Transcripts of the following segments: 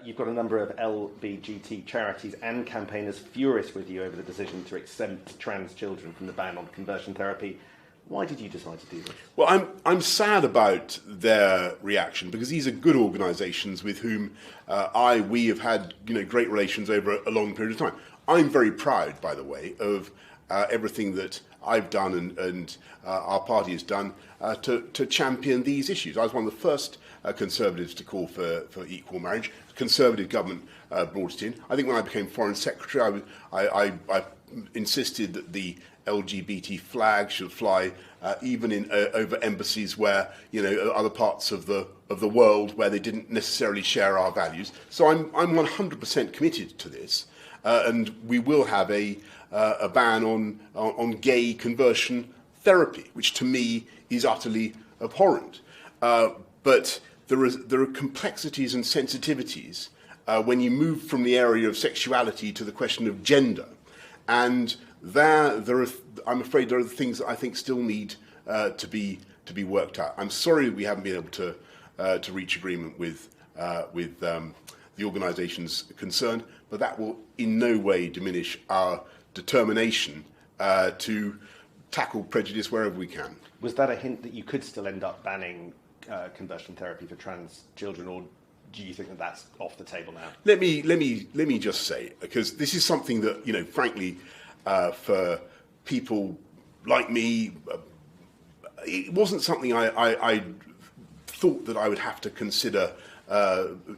You've got a number of LBGT charities and campaigners furious with you over the decision to exempt trans children from the ban on conversion therapy. Why did you decide to do this? Well, I'm sad about their reaction because these are good organisations with whom we have had great relations over a long period of time. I'm very proud, by the way, of everything that I've done and our party has done to champion these issues. I was one of the first Conservatives to call for equal marriage. The Conservative government brought it in. I think when I became Foreign Secretary, I insisted that the LGBT flag should fly even in over embassies where other parts of the world where they didn't necessarily share our values. So I'm 100% committed to this, and we will have a ban on gay conversion therapy, which to me is utterly abhorrent. But there are complexities and sensitivities when you move from the area of sexuality to the question of gender, and I'm afraid there are things that I think still need to be worked out. I'm sorry we haven't been able to reach agreement with the organisations concerned, but that will in no way diminish our determination to tackle prejudice wherever we can. Was that a hint that you could still end up banning conversion therapy for trans children, or do you think that that's off the table now? Let me just say, because this is something that frankly, for people like me, it wasn't something I thought that I would have to consider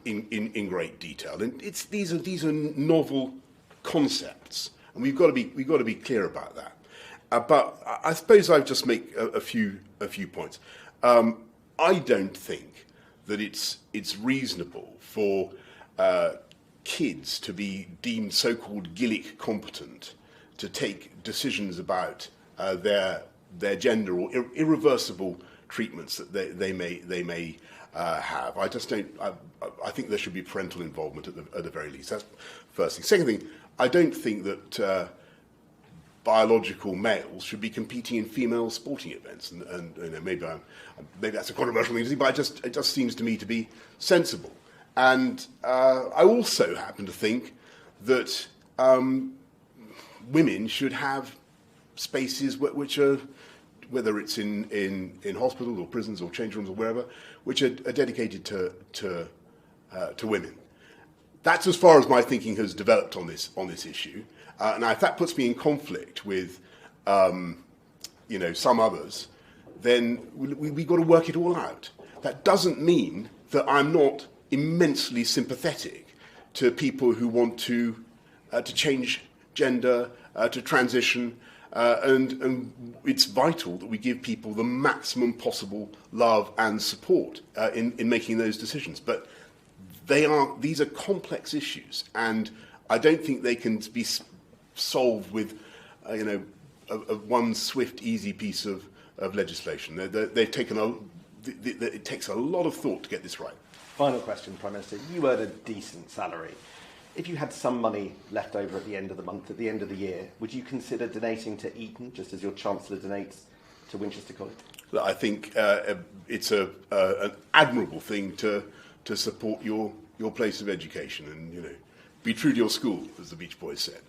in great detail. And these are novel concepts, and we've got to be clear about that. But I suppose I'll just make a few points. I don't think that it's reasonable for kids to be deemed so-called Gillick competent to take decisions about their gender or irreversible treatments that they may have. I just don't. I think there should be parental involvement at the very least. That's the first thing. Second thing, I don't think that biological males should be competing in female sporting events. And maybe that's a controversial thing to say, but it just seems to me to be sensible. And I also happen to think that women should have spaces which are, whether it's in hospitals or prisons or change rooms or wherever, which are dedicated to women. That's as far as my thinking has developed on this issue. Now, if that puts me in conflict with, some others, then we've got to work it all out. That doesn't mean that I'm not immensely sympathetic to people who want to change gender, to transition, and it's vital that we give people the maximum possible love and support in making those decisions. But these are complex issues, and I don't think they can be solved with one swift, easy piece of legislation. They've taken it takes a lot of thought to get this right. Final question, Prime Minister. You earn a decent salary. If you had some money left over at the end of the month, at the end of the year, would you consider donating to Eton, just as your Chancellor donates to Winchester College? I think it's an admirable thing to support your place of education and be true to your school, as the Beach Boys said.